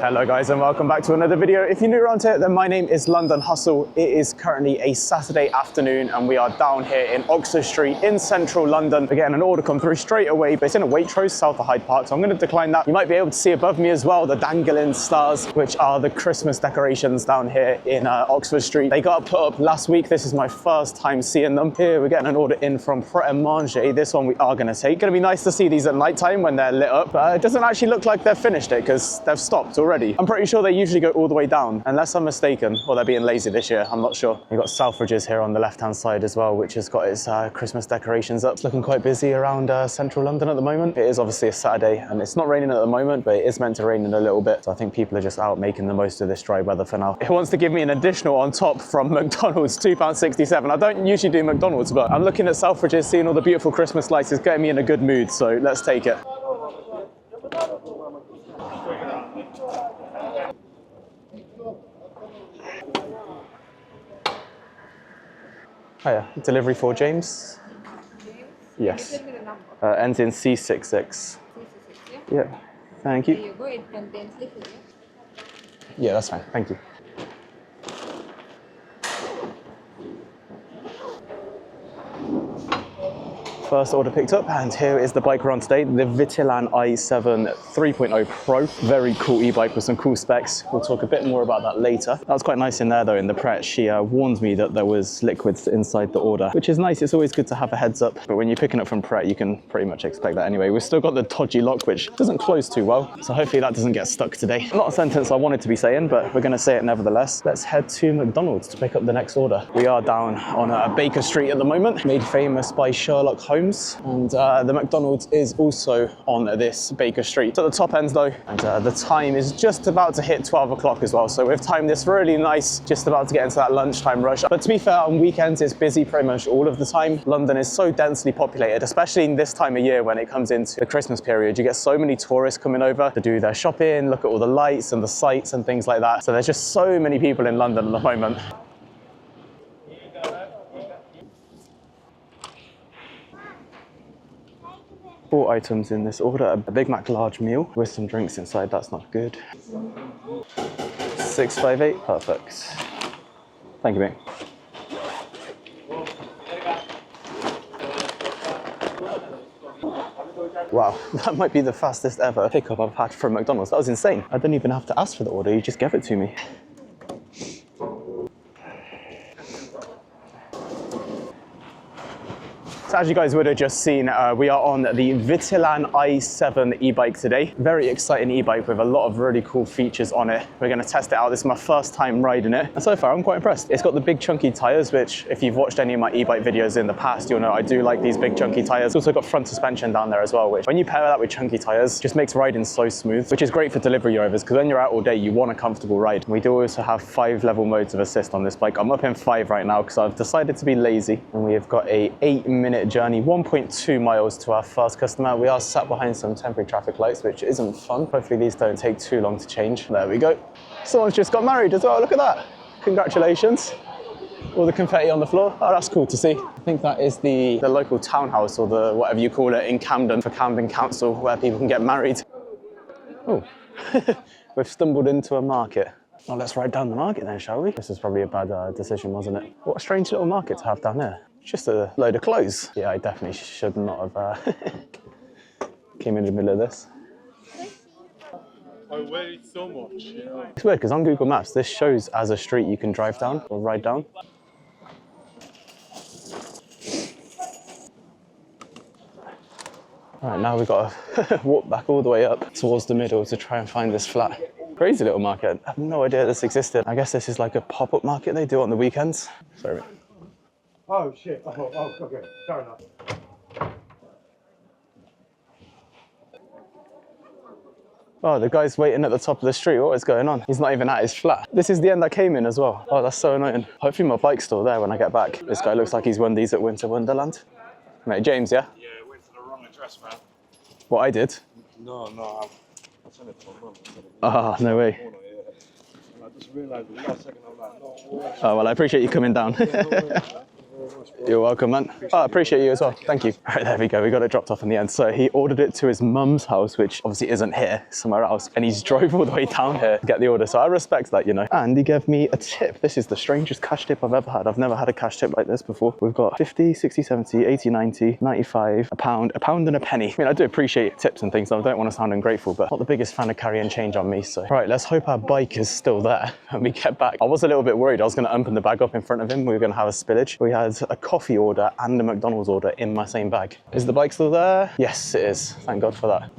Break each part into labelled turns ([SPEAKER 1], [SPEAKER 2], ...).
[SPEAKER 1] Hello guys and welcome back to another video. If you're new around here, then my name is London Hustle. It is currently a Saturday afternoon and we are down here in Oxford Street in central London. We're getting an order come through straight away, but it's in a Waitrose south of Hyde Park, so I'm going to decline that. You might be able to see above me as well the dangling stars, which are the Christmas decorations down here in Oxford Street. They got put up last week. This is my first time seeing them. Here we're getting an order in from Pret a Manger. This one we are going to take. Going to be nice to see these at night time when they're lit up, but it doesn't actually look like they've finished it because they've stopped already. I'm pretty sure they usually go all the way down, unless I'm mistaken, or they're being lazy this year, I'm not sure. You've got Selfridges here on the left-hand side as well, which has got its Christmas decorations up. It's looking quite busy around central London at the moment. It is obviously a Saturday, and it's not raining at the moment, but it is meant to rain in a little bit, so I think people are just out making the most of this dry weather for now. It wants to give me an additional on top from McDonald's, £2.67. I don't usually do McDonald's, but I'm looking at Selfridges, seeing all the beautiful Christmas lights. It's getting me in a good mood, so let's take it. Hiya, delivery for James? Yes. Ends in C66. Yeah, thank you.
[SPEAKER 2] There you go, it contains liquid.
[SPEAKER 1] Yeah, that's fine, thank you. First order picked up, and here is the bike we're on today, the Vitilan i7 3.0 Pro. Very cool e-bike with some cool specs. We'll talk a bit more about that later. That was quite nice in there though, in the Pret. She warned me that there was liquids inside the order, which is nice. It's always good to have a heads up, but when you're picking up from Pret, you can pretty much expect that anyway. We've still got the dodgy lock, which doesn't close too well, so hopefully that doesn't get stuck today. Not a sentence I wanted to be saying, but we're gonna say it nevertheless. Let's head to McDonald's to pick up the next order. We are down on Baker Street at the moment, made famous by Sherlock Holmes. And the McDonald's is also on this Baker Street. At the top ends though, and the time is just about to hit 12 o'clock as well. So we've timed this really nice, just about to get into that lunchtime rush. But to be fair, on weekends it's busy pretty much all of the time. London is so densely populated, especially in this time of year when it comes into the Christmas period. You get so many tourists coming over to do their shopping, look at all the lights and the sights and things like that. So there's just so many people in London at the moment. 4 items in this order, a Big Mac large meal with some drinks inside, that's not good. 658, perfect. Thank you, mate. Wow, that might be the fastest ever pickup I've had from McDonald's. That was insane. I didn't even have to ask for the order, you just gave it to me. So as you guys would have just seen, we are on the Vitilan i7 e-bike today. Very exciting e-bike with a lot of really cool features on it. We're going to test it out. This is my first time riding it, and so far I'm quite impressed. It's got the big chunky tires, which if you've watched any of my e-bike videos in the past, you'll know I do like these big chunky tires. It's also got front suspension down there as well, which when you pair that with chunky tires, just makes riding so smooth, which is great for delivery drivers because when you're out all day, you want a comfortable ride. We do also have 5 level modes of assist on this bike. I'm up in 5 right now because I've decided to be lazy, and we have got a 8-minute journey, 1.2 miles to our first customer. We are sat behind some temporary traffic lights, which isn't fun. Hopefully these don't take too long to change. There we go. Someone's just got married as well, look at that. Congratulations. All the confetti on the floor. Oh, that's cool to see. I think that is the local townhouse, or the whatever you call it in Camden, for Camden Council, where people can get married. Oh, we've stumbled into a market. Well, let's ride down the market then, shall we? This is probably a bad decision, wasn't it? What a strange little market to have down there. Just a load of clothes. Yeah, I definitely should not have came in the middle of this.
[SPEAKER 3] I wear it so much.
[SPEAKER 1] It's weird because on Google Maps, this shows as a street you can drive down or ride down. All right, now we've got to walk back all the way up towards the middle to try and find this flat. Crazy little market. I have no idea this existed. I guess this is like a pop-up market they do on the weekends. Sorry.
[SPEAKER 3] Oh shit, oh, okay, fair enough.
[SPEAKER 1] Oh, the guy's waiting at the top of the street. What is going on? He's not even at his flat. This is the end I came in as well. Oh, that's so annoying. Hopefully my bike's still there when I get back. This guy looks like he's won these at Winter Wonderland. Mate, James, yeah?
[SPEAKER 3] Yeah, I went to the wrong address, man.
[SPEAKER 1] What I did?
[SPEAKER 3] No, I sent it to my mum.
[SPEAKER 1] Ah, no way.
[SPEAKER 3] I just realised the last second, I'm like, no way.
[SPEAKER 1] Oh, well, I appreciate you coming down.
[SPEAKER 3] much, bro.
[SPEAKER 1] You're welcome, man. I appreciate you as well. Thank you. All right, there we go. We got it dropped off in the end. So he ordered it to his mum's house, which obviously isn't here, somewhere else. And he's drove all the way down here to get the order. So I respect that, you know. And he gave me a tip. This is the strangest cash tip I've ever had. I've never had a cash tip like this before. We've got 50, 60, 70, 80, 90, 95, a pound and a penny. I mean, I do appreciate tips and things. I don't want to sound ungrateful, but I'm not the biggest fan of carrying change on me. So, right, let's hope our bike is still there when we get back. I was a little bit worried. I was going to open the bag up in front of him. We were going to have a spillage. We had a coffee order and a McDonald's order in my same bag. Is the bike still there? Yes, it is. Thank God for that.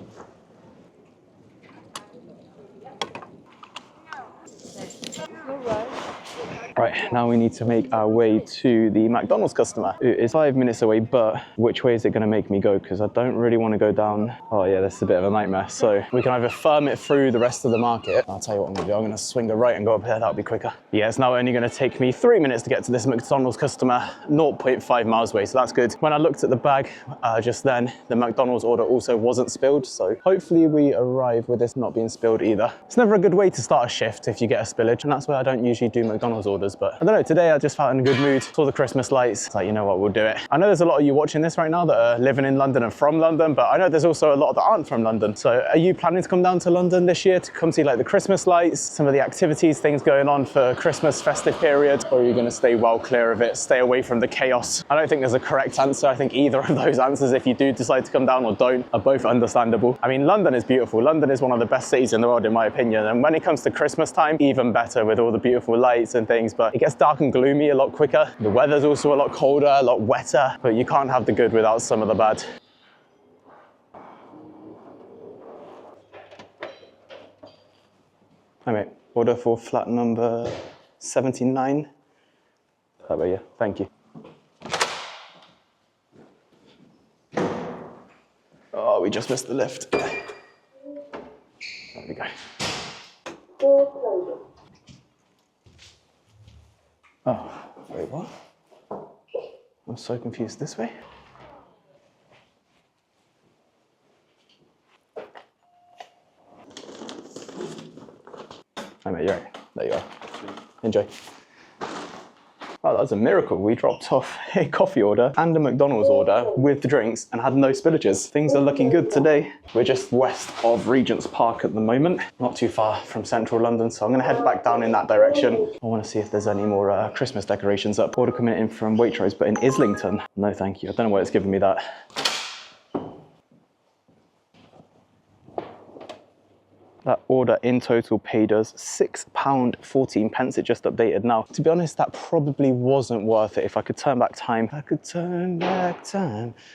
[SPEAKER 1] Right, now we need to make our way to the McDonald's customer. It is 5 minutes away, but which way is it going to make me go? Because I don't really want to go down. Oh yeah, this is a bit of a nightmare. So we can either firm it through the rest of the market. I'll tell you what I'm going to do. I'm going to swing a right and go up here. That'll be quicker. Yeah, it's now only going to take me 3 minutes to get to this McDonald's customer, 0.5 miles away. So that's good. When I looked at the bag just then, the McDonald's order also wasn't spilled. So hopefully we arrive with this not being spilled either. It's never a good way to start a shift if you get a spillage. And that's why I don't usually do McDonald's orders. But I don't know, today I just felt in a good mood, saw the Christmas lights. It's like, you know what, we'll do it. I know there's a lot of you watching this right now that are living in London and from London, but I know there's also a lot that aren't from London. So are you planning to come down to London this year to come see like the Christmas lights, some of the activities, things going on for Christmas festive period, or are you gonna stay well clear of it, stay away from the chaos? I don't think there's a correct answer. I think either of those answers, if you do decide to come down or don't, are both understandable. I mean, London is beautiful. London is one of the best cities in the world, in my opinion. And when it comes to Christmas time, even better with all the beautiful lights and things, but it gets dark and gloomy a lot quicker. The weather's also a lot colder, a lot wetter, but you can't have the good without some of the bad. Hi mate, order for flat number 79. That way, yeah, thank you. Oh, we just missed the lift. There we go. Oh, wait, what? I'm so confused. This way? I mate, you're right. There you are. Enjoy. Oh, that was a miracle. We dropped off a coffee order and a McDonald's order with the drinks and had no spillages. Things are looking good today. We're just west of Regent's Park at the moment, not too far from central London, so I'm gonna head back down in that direction. I wanna see if there's any more Christmas decorations up. Order coming in from Waitrose, but in Islington. No, thank you. I don't know why it's giving me that. That order in total paid us £6.14. It just updated now. To be honest, that probably wasn't worth it. If I could turn back time,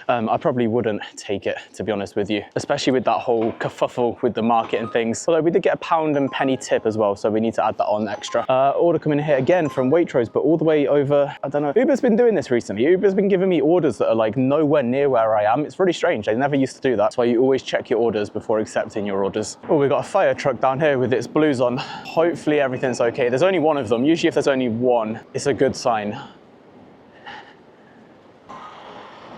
[SPEAKER 1] I probably wouldn't take it, to be honest with you. Especially with that whole kerfuffle with the market and things. Although we did get a pound and penny tip as well, so we need to add that on extra. Order coming in here again from Waitrose, but all the way over, I don't know. Uber's been doing this recently. Uber's been giving me orders that are like nowhere near where I am. It's really strange. They never used to do that. That's why you always check your orders before accepting your orders. Oh, we got a fire truck down here with its blues on. Hopefully everything's okay. There's only one of them. Usually if there's only one, it's a good sign.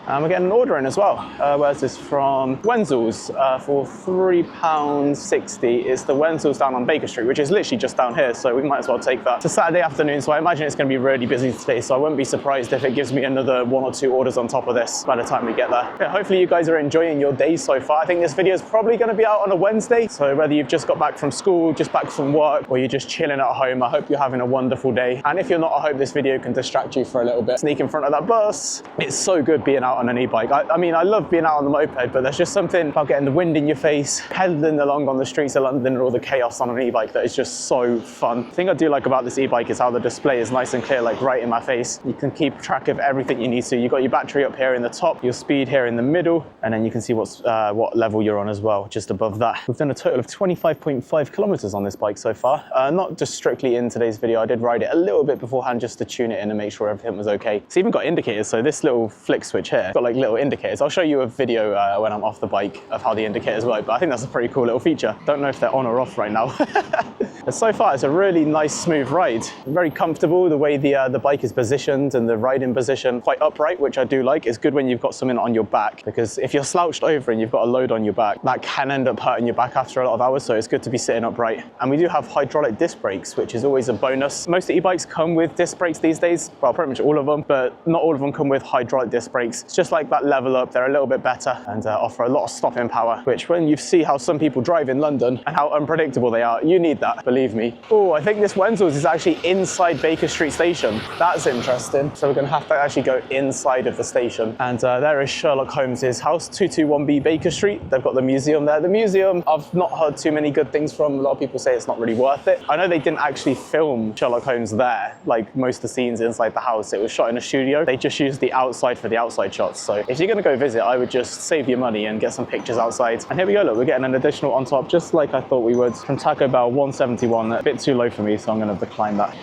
[SPEAKER 1] And we're getting an order in as well. Where's this from? Wenzel's for £3.60. It's the Wenzel's down on Baker Street, which is literally just down here, so we might as well take that. It's a Saturday afternoon, so I imagine it's going to be really busy today, so I wouldn't be surprised if it gives me another 1 or 2 orders on top of this by the time we get there. Yeah, hopefully you guys are enjoying your day so far. I think this video is probably going to be out on a Wednesday, so whether you've just got back from school, just back from work, or you're just chilling at home, I hope you're having a wonderful day. And if you're not, I hope this video can distract you for a little bit. Sneak in front of that bus. It's so good being out on an e-bike. I mean, I love being out on the moped, but there's just something about getting the wind in your face, pedaling along on the streets of London and all the chaos on an e-bike that is just so fun. The thing I do like about this e-bike is how the display is nice and clear, like right in my face. You can keep track of everything you need to. You've got your battery up here in the top, your speed here in the middle, and then you can see what level you're on as well, just above that. We've done a total of 25.5 kilometers on this bike so far. Not just strictly in today's video. I did ride it a little bit beforehand just to tune it in and make sure everything was okay. It's even got indicators, so this little flick switch here here. Got like little indicators. I'll show you a video when I'm off the bike of how the indicators work, but I think that's a pretty cool little feature. Don't know if they're on or off right now. But so far, it's a really nice, smooth ride. Very comfortable, the way the bike is positioned and the riding position, quite upright, which I do like. It's good when you've got something on your back, because if you're slouched over and you've got a load on your back, that can end up hurting your back after a lot of hours, so it's good to be sitting upright. And we do have hydraulic disc brakes, which is always a bonus. Most e-bikes come with disc brakes these days, well, pretty much all of them, but not all of them come with hydraulic disc brakes. It's just like that level up, they're a little bit better and offer a lot of stopping power, which when you see how some people drive in London and how unpredictable they are, you need that, believe me. Oh, I think this Wenzel's is actually inside Baker Street Station. That's interesting. So we're gonna have to actually go inside of the station. And there is Sherlock Holmes's house, 221B Baker Street. They've got the museum there. The museum, I've not heard too many good things from. A lot of people say it's not really worth it. I know they didn't actually film Sherlock Holmes there, like most of the scenes inside the house. It was shot in a studio. They just used the outside for the outside shots. So if you're gonna go visit, I would just save your money and get some pictures outside. And here we go, look, we're getting an additional on top, just like I thought we would, from Taco Bell 171. A bit too low for me, so I'm gonna decline that.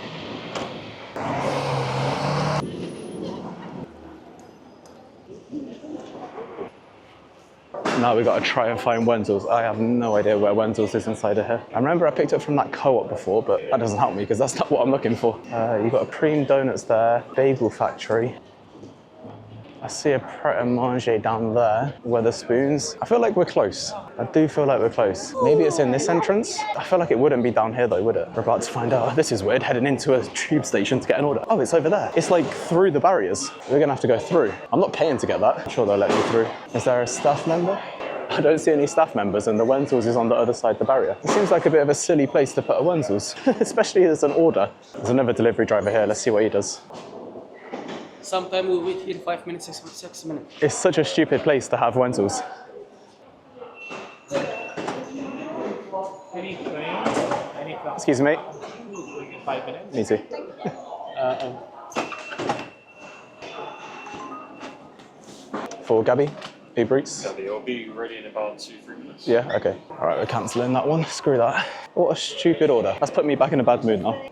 [SPEAKER 1] Now we've got to try and find Wenzel's. I have no idea where Wenzel's is inside of here. I remember I picked it from that co-op before, but that doesn't help me because that's not what I'm looking for. You've got a Cream Donuts there, Bagel Factory. I see a Pret a Manger down there, Wetherspoons. I feel like we're close. I do feel like we're close. Maybe it's in this entrance. I feel like it wouldn't be down here though, would it? We're about to find out. This is weird, heading into a tube station to get an order. Oh, it's over there. It's like through the barriers. We're gonna have to go through. I'm not paying to get that. I'm sure they'll let me through. Is there a staff member? I don't see any staff members, and the Wenzel's is on the other side of the barrier. It seems like a bit of a silly place to put a Wenzel's, especially as an order. There's another delivery driver here. Let's see what he does.
[SPEAKER 2] Sometimes we wait here 5 minutes, 6 minutes.
[SPEAKER 1] It's such a stupid place to have Wenzel's. Excuse me.
[SPEAKER 4] 5 minutes.
[SPEAKER 1] Me too. For Gabby, UberEats.
[SPEAKER 4] Gabby, it'll be ready in about 2-3 minutes.
[SPEAKER 1] Yeah, okay. All right, we're cancelling that one. Screw that. What a stupid order. That's put me back in a bad mood now.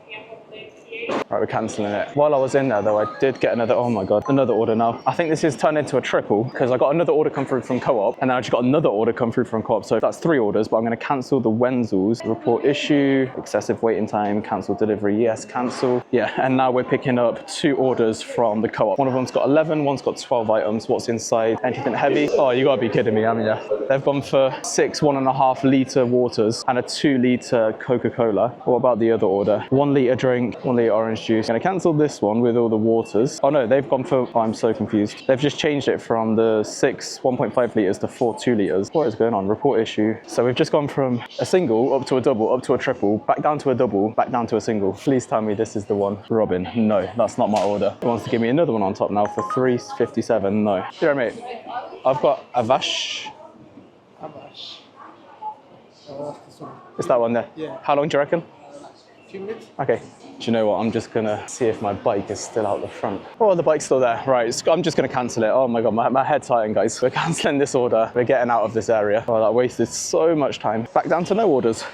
[SPEAKER 1] Right, we're cancelling it. While I was in there though, I did get another, oh my God, another order now. I think this is turned into a triple because I got another order come through from Co-op and then I just got another order come through from Co-op. So that's 3 orders, but I'm gonna cancel the Wenzel's. Report issue, excessive waiting time, cancel delivery, yes, cancel. Yeah, and now we're picking up 2 orders from the Co-op. One of them's got 11, one's got 12 items. What's inside? Anything heavy? Oh, you gotta be kidding me, haven't you? They've gone for 6 1.5 litre waters and a 2 litre Coca-Cola. What about the other order? 1 litre drink, 1 litre orange juice. I'm gonna cancel this one with all the waters. Oh no, they've gone for, oh, I'm so confused. They've just changed it from the 6 1.5 litres to 4 2 litres. What is going on? Report issue. So we've just gone from a single up to a double, up to a triple, back down to a double, back down to a single. Please tell me this is the one. Robin, no, that's not my order. He wants to give me another one on top now for 3.57. No. Here, mate. I've got a Vash. It's that one there?
[SPEAKER 2] Yeah.
[SPEAKER 1] How long do you reckon?
[SPEAKER 2] Few minutes.
[SPEAKER 1] Okay. Do you know what? I'm just gonna see if my bike is still out the front. Oh, the bike's still there. Right, I'm just gonna cancel it. Oh my God, my head's hurting, guys. We're canceling this order. We're getting out of this area. Oh, that wasted so much time. Back down to no orders.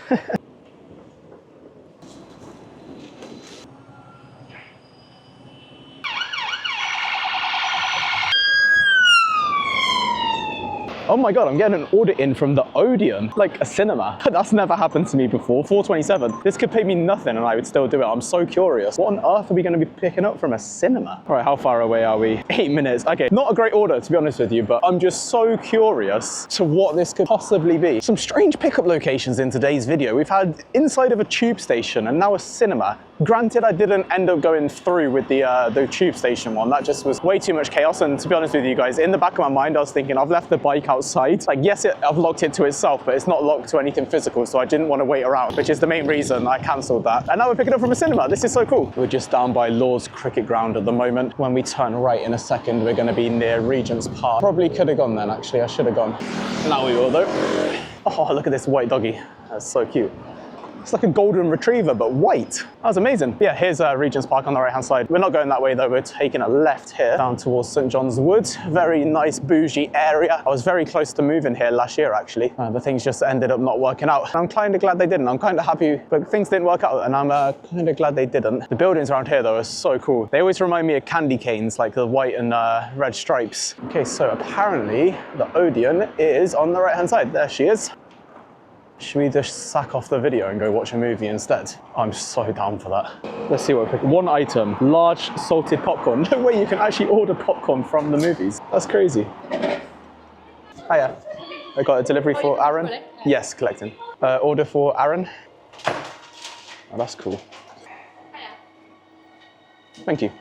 [SPEAKER 1] Oh my God, I'm getting an order in from the Odeon, like a cinema. That's never happened to me before. 4.27. This could pay me nothing and I would still do it. I'm so curious. What on earth are we gonna be picking up from a cinema? All right, how far away are we? 8 minutes. Okay, not a great order to be honest with you, but I'm just so curious to what this could possibly be. Some strange pickup locations in today's video. We've had inside of a tube station and now a cinema. Granted, I didn't end up going through with the tube station one. That just was way too much chaos. And to be honest with you guys, in the back of my mind, I was thinking, I've left the bike outside. Like, yes, I've locked it to itself, but it's not locked to anything physical. So I didn't want to wait around, which is the main reason I cancelled that. And now we're picking up from a cinema. This is so cool. We're just down by Lord's Cricket Ground at the moment. When we turn right in a second, we're going to be near Regent's Park. Probably could have gone then, actually. I should have gone. Now we will, though. Oh, look at this white doggy. That's so cute. It's like a golden retriever, but white. That was amazing. Yeah, here's Regent's Park on the right-hand side. We're not going that way though. We're taking a left here down towards St. John's Wood. Very nice bougie area. I was very close to moving here last year actually, but things just ended up not working out. I'm kind of glad they didn't. I'm kind of happy, but things didn't work out and I'm kind of glad they didn't. The buildings around here though are so cool. They always remind me of candy canes, like the white and red stripes. Okay, so apparently the Odeon is on the right-hand side. There she is. Should we just sack off the video and go watch a movie instead? I'm so down for that. Let's see what we pick. One item, large salted popcorn. No way you can actually order popcorn from the movies. That's crazy. Hiya. I got a delivery for Aaron. Yes, collecting. Order for Aaron. Oh, that's cool. Thank you.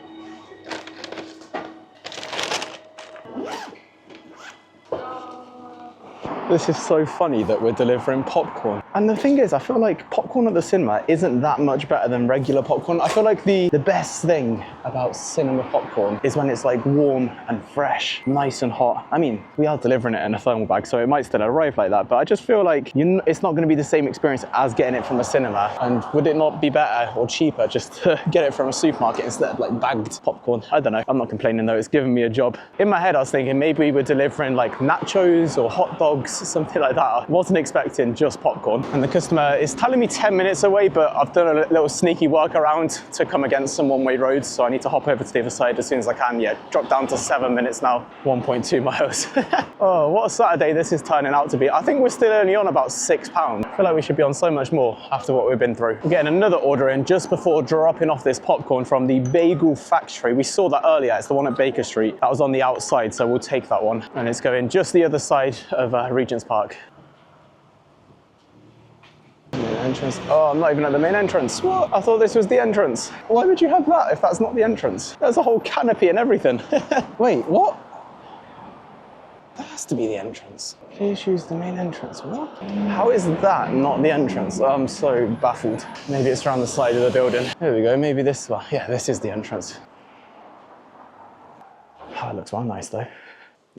[SPEAKER 1] This is so funny that we're delivering popcorn. And the thing is, I feel like popcorn at the cinema isn't that much better than regular popcorn. I feel like the best thing about cinema popcorn is when it's like warm and fresh, nice and hot. I mean, we are delivering it in a thermal bag, so it might still arrive like that, but I just feel like it's not gonna be the same experience as getting it from a cinema. And would it not be better or cheaper just to get it from a supermarket instead of like bagged popcorn? I don't know, I'm not complaining though, it's giving me a job. In my head, I was thinking maybe we're delivering like nachos or hot dogs, something like that. I wasn't expecting just popcorn. And the customer is telling me 10 minutes away, but I've done a little sneaky workaround to come against some one-way roads, so I need to hop over to the other side as soon as I can. Yeah, dropped down to 7 minutes now, 1.2 miles. Oh, what a Saturday this is turning out to be. I think we're still only on about £6. I feel like we should be on so much more after what we've been through. We're getting another order in just before dropping off this popcorn from the Bagel Factory. We saw that earlier, it's the one at Baker Street. That was on the outside, so we'll take that one. And it's going just the other side of Regent's Park. Main entrance. Oh, I'm not even at the main entrance. What? I thought this was the entrance. Why would you have that if that's not the entrance? There's a whole canopy and everything. Wait, what? That has to be the entrance. Please use the main entrance. What? How is that not the entrance? I'm so baffled. Maybe it's around the side of the building. Here we go, maybe this one. Yeah, this is the entrance. Oh, it looks well nice though.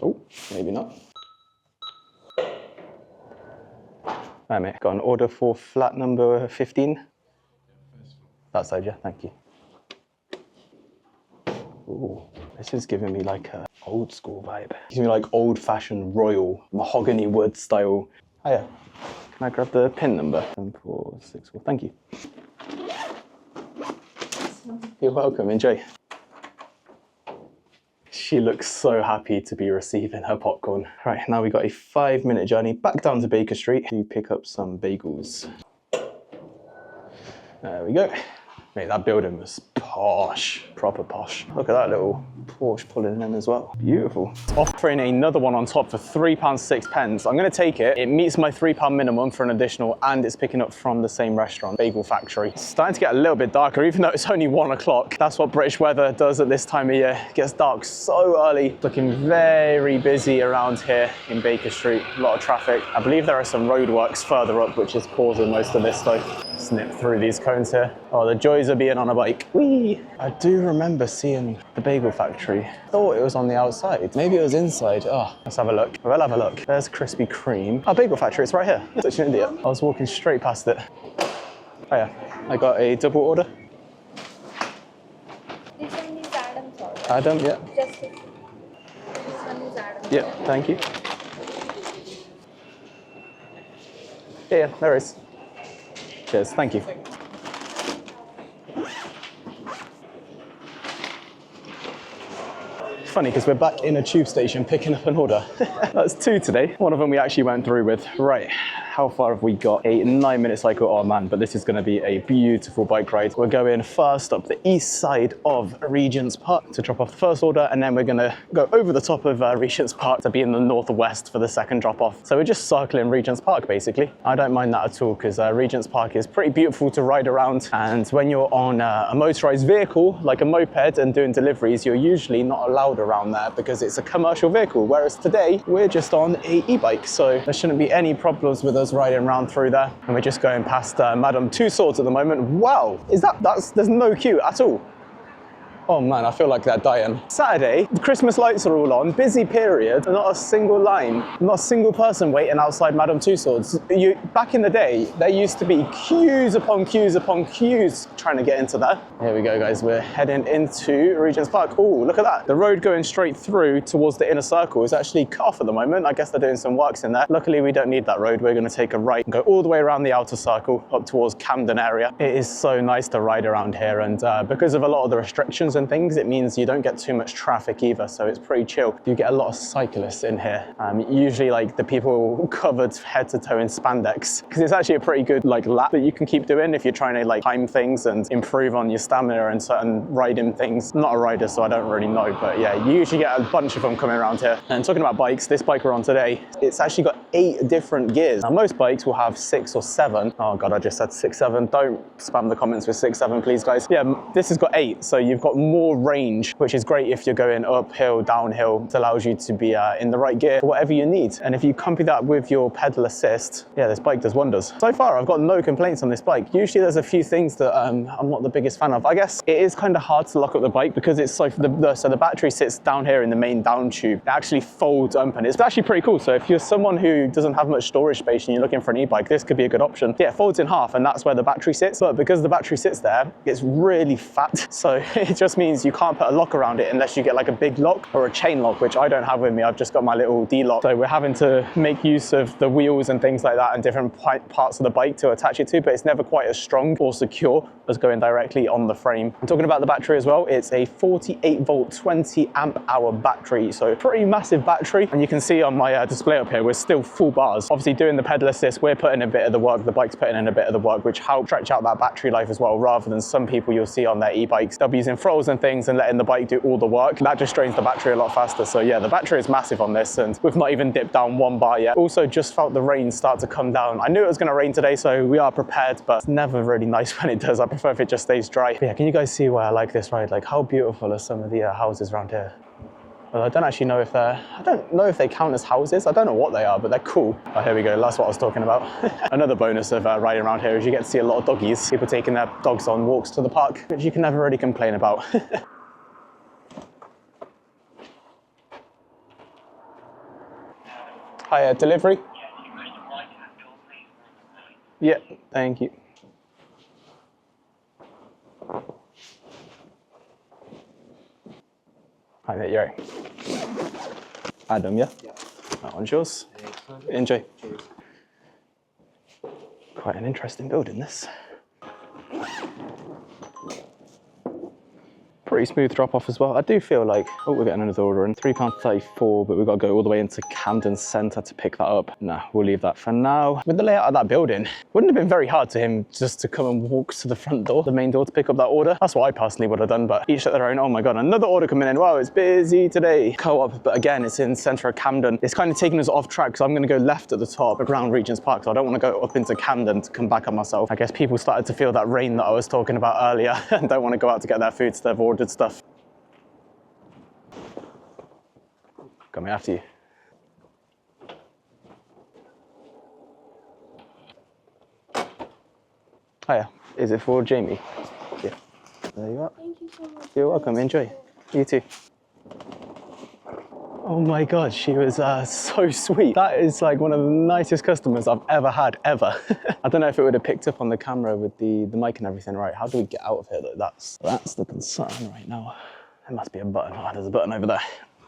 [SPEAKER 1] Oh, maybe not. Hi mate, got an order for flat number 15. That side, yeah, thank you. Ooh, this is giving me like a old school vibe. Gives me like old fashioned royal mahogany wood style. Hiya, can I grab the PIN number? 7464, thank you. You're welcome, enjoy. She looks so happy to be receiving her popcorn. Right, now we got a 5-minute journey back down to Baker Street to pick up some bagels. There we go. Mate, that building was posh, proper posh. Look at that little Porsche pulling in as well. Beautiful. Offering another one on top for £3.06. I'm gonna take it. It meets my £3 minimum for an additional, and it's picking up from the same restaurant, Bagel Factory. It's starting to get a little bit darker, even though it's only 1 o'clock. That's what British weather does at this time of year. It gets dark so early. Looking very busy around here in Baker Street. A lot of traffic. I believe there are some roadworks further up, which is causing most of this though. Snip through these cones here. Oh, the joys of being on a bike. Whee! I do remember seeing the Bagel Factory. I thought it was on the outside. Maybe it was inside. Oh, let's have a look. We'll have a look. There's Krispy Kreme. Oh, Bagel Factory, it's right here. Such an idiot. I was walking straight past it. Oh yeah, I got a double order.
[SPEAKER 5] This one is Adam's order.
[SPEAKER 1] Adam, yeah.
[SPEAKER 5] Just this one is Adam's.
[SPEAKER 1] Yeah, thank you. Yeah, there is. Cheers, thank you. Funny because we're back in a tube station picking up an order. That's 2 today. One of them we actually went through with. Right, how far have we got? A 9-minute cycle. Oh man, but this is going to be a beautiful bike ride. We're going first up the east side of Regent's Park to drop off the first order, and then we're going to go over the top of Regent's Park to be in the northwest for the second drop off. So we're just circling Regent's Park basically. I don't mind that at all because Regent's Park is pretty beautiful to ride around, and when you're on a motorized vehicle like a moped and doing deliveries, you're usually not allowed around there because it's a commercial vehicle, whereas today we're just on a e-bike, so there shouldn't be any problems with us riding around through there. And we're just going past Madame Two Swords at the moment. Wow, there's no queue at all. Oh man, I feel like they're dying. Saturday, the Christmas lights are all on, busy period, not a single line, not a single person waiting outside Madame Tussauds. Back in the day, there used to be queues upon queues upon queues trying to get into there. Here we go, guys. We're heading into Regent's Park. Oh, look at that. The road going straight through towards the inner circle is actually cut off at the moment. I guess they're doing some works in there. Luckily, we don't need that road. We're going to take a right and go all the way around the outer circle up towards Camden area. It is so nice to ride around here, and because of a lot of the restrictions and things, it means you don't get too much traffic either, so it's pretty chill. You get a lot of cyclists in here, usually like the people covered head to toe in spandex, because it's actually a pretty good like lap that you can keep doing if you're trying to like time things and improve on your stamina and certain riding things. I'm not a rider, so I don't really know, but yeah, you usually get a bunch of them coming around here. And talking about bikes, this bike we're on today, it's actually got 8 different gears. Now most bikes will have 6 or 7. Oh god, I just said 6, 7. Don't spam the comments with 6, 7, please guys. Yeah, this has got 8, so you've got more range, which is great if you're going uphill, downhill. It allows you to be in the right gear for whatever you need. And if you accompany that with your pedal assist, yeah, this bike does wonders. So far, I've got no complaints on this bike. Usually there's a few things that I'm not the biggest fan of. I guess it is kind of hard to lock up the bike because it's so the battery sits down here in the main down tube. It actually folds open. It's actually pretty cool. So if you're someone who doesn't have much storage space and you're looking for an e-bike, this could be a good option. Yeah, it folds in half and that's where the battery sits. But because the battery sits there, it's really fat. So it just means you can't put a lock around it unless you get like a big lock or a chain lock, which I don't have with me. I've just got my little D-lock. So we're having to make use of the wheels and things like that and different parts of the bike to attach it to, but it's never quite as strong or secure as going directly on the frame. I'm talking about the battery as well. It's a 48 volt, 20 amp hour battery. So pretty massive battery. And you can see on my display up here, we're still full bars. Obviously doing the pedal assist, we're putting a bit of the work, the bike's putting in a bit of the work, which helps stretch out that battery life as well, rather than some people you'll see on their e-bikes. They'll be using throttles and things and letting the bike do all the work. That just drains the battery a lot faster. So yeah, the battery is massive on this and we've not even dipped down 1 bar yet. Also just felt the rain start to come down. I knew it was going to rain today, so we are prepared, but it's never really nice when it does. I prefer if it just stays dry. But yeah, can you guys see why I like this ride? Like how beautiful are some of the houses around here? Well, I don't actually know if they count as houses. I don't know what they are, but they're cool. Oh, here we go. That's what I was talking about. Another bonus of riding around here is you get to see a lot of doggies. People taking their dogs on walks to the park, which you can never really complain about. Hi, delivery? Yeah, thank you. Hi there, you're right. Adam, yeah? Yeah. That one's yours. Enjoy. Cheers. Quite an interesting building, this. Pretty smooth drop off as well. I do feel like, oh, we're getting another order in. £3.34, but we've got to go all the way into Camden Centre to pick that up. Nah, we'll leave that for now. With the layout of that building, wouldn't have been very hard to him just to come and walk to the front door, the main door, to pick up that order. That's what I personally would have done, but each at their own. Oh my God, another order coming in. Wow, it's busy today. Co-op, but again, it's in centre of Camden. It's kind of taking us off track, so I'm going to go left at the top around Regent's Park, so I don't want to go up into Camden to come back on myself. I guess people started to feel that rain that I was talking about earlier and don't want to go out to get their food, so they've ordered stuff. Coming after you. Hiya, is it for Jamie? Yeah. There you are.
[SPEAKER 5] Thank you so much.
[SPEAKER 1] You're welcome, enjoy. You too. Oh my God, she was so sweet. That is like one of the nicest customers I've ever had, ever. I don't know if it would have picked up on the camera with the mic and everything. Right, how do we get out of here though? That's the concern right now. There must be a button. Oh, there's a button over there.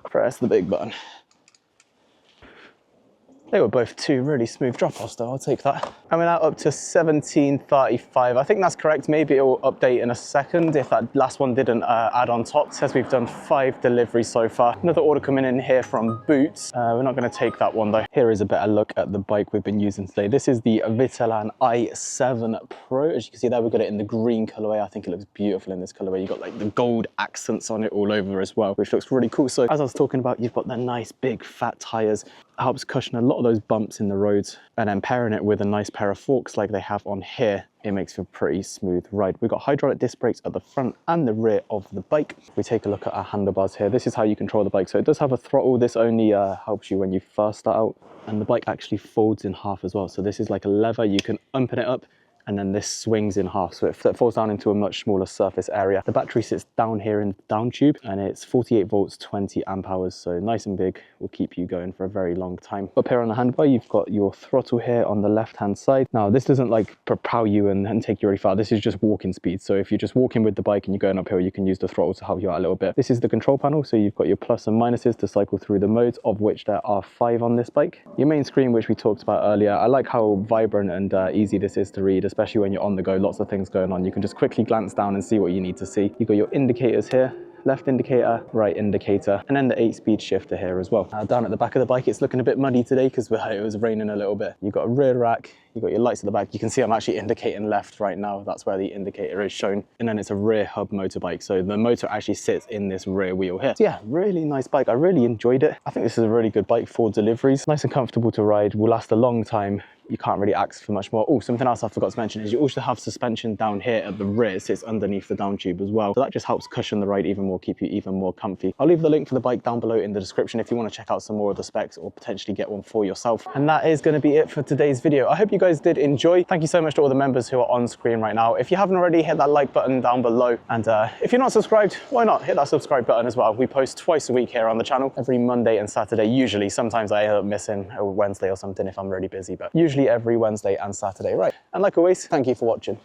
[SPEAKER 1] Press the big button. They were both 2 really smooth drop-offs though, I'll take that. Coming out up to 17.35. I think that's correct. Maybe it will update in a second if that last one didn't add on top. It says we've done 5 deliveries so far. Another order coming in here from Boots. We're not gonna take that one though. Here is a better look at the bike we've been using today. This is the Vitelan i7 Pro. As you can see there, we've got it in the green colorway. I think it looks beautiful in this colorway. You've got like the gold accents on it all over as well, which looks really cool. So as I was talking about, you've got the nice big fat tires. Helps cushion a lot of those bumps in the roads, and then pairing it with a nice pair of forks like they have on here, it makes for a pretty smooth ride. We've got hydraulic disc brakes at the front and the rear of the bike. If we take a look at our handlebars here, this is how you control the bike. So it does have a throttle. This only helps you when you first start out, and the bike actually folds in half as well. So this is like a lever. You can open it up and then this swings in half, so it falls down into a much smaller surface area. The battery sits down here in the down tube, and it's 48 volts, 20 amp hours, so nice and big, will keep you going for a very long time. Up here on the handbar, you've got your throttle here on the left hand side. Now this doesn't like propel you and take you really far. This is just walking speed, so if you're just walking with the bike and you're going uphill, you can use the throttle to help you out a little bit. This is the control panel, so you've got your plus and minuses to cycle through the modes, of which there are 5 on this bike. Your main screen, which we talked about earlier, I like how vibrant and easy this is to read, especially when you're on the go, lots of things going on. You can just quickly glance down and see what you need to see. You've got your indicators here, left indicator, right indicator, and then the 8-speed shifter here as well. Down at the back of the bike, it's looking a bit muddy today because it was raining a little bit. You've got a rear rack, you've got your lights at the back. You can see I'm actually indicating left right now. That's where the indicator is shown. And then it's a rear hub motorbike, so the motor actually sits in this rear wheel here. So yeah, really nice bike. I really enjoyed it. I think this is a really good bike for deliveries. Nice and comfortable to ride, will last a long time. You can't really ask for much more. Oh, something else I forgot to mention is you also have suspension down here at the rear. It sits underneath the down tube as well. So that just helps cushion the ride even more, keep you even more comfy. I'll leave the link for the bike down below in the description if you want to check out some more of the specs or potentially get one for yourself. And that is going to be it for today's video. I hope you guys did enjoy. Thank you so much to all the members who are on screen right now. If you haven't already, hit that like button down below. And if you're not subscribed, why not hit that subscribe button as well. We post twice a week here on the channel, every Monday and Saturday. Usually, sometimes I end up missing a Wednesday or something if I'm really busy, but usually every Wednesday and Saturday, right? And like always, thank you for watching.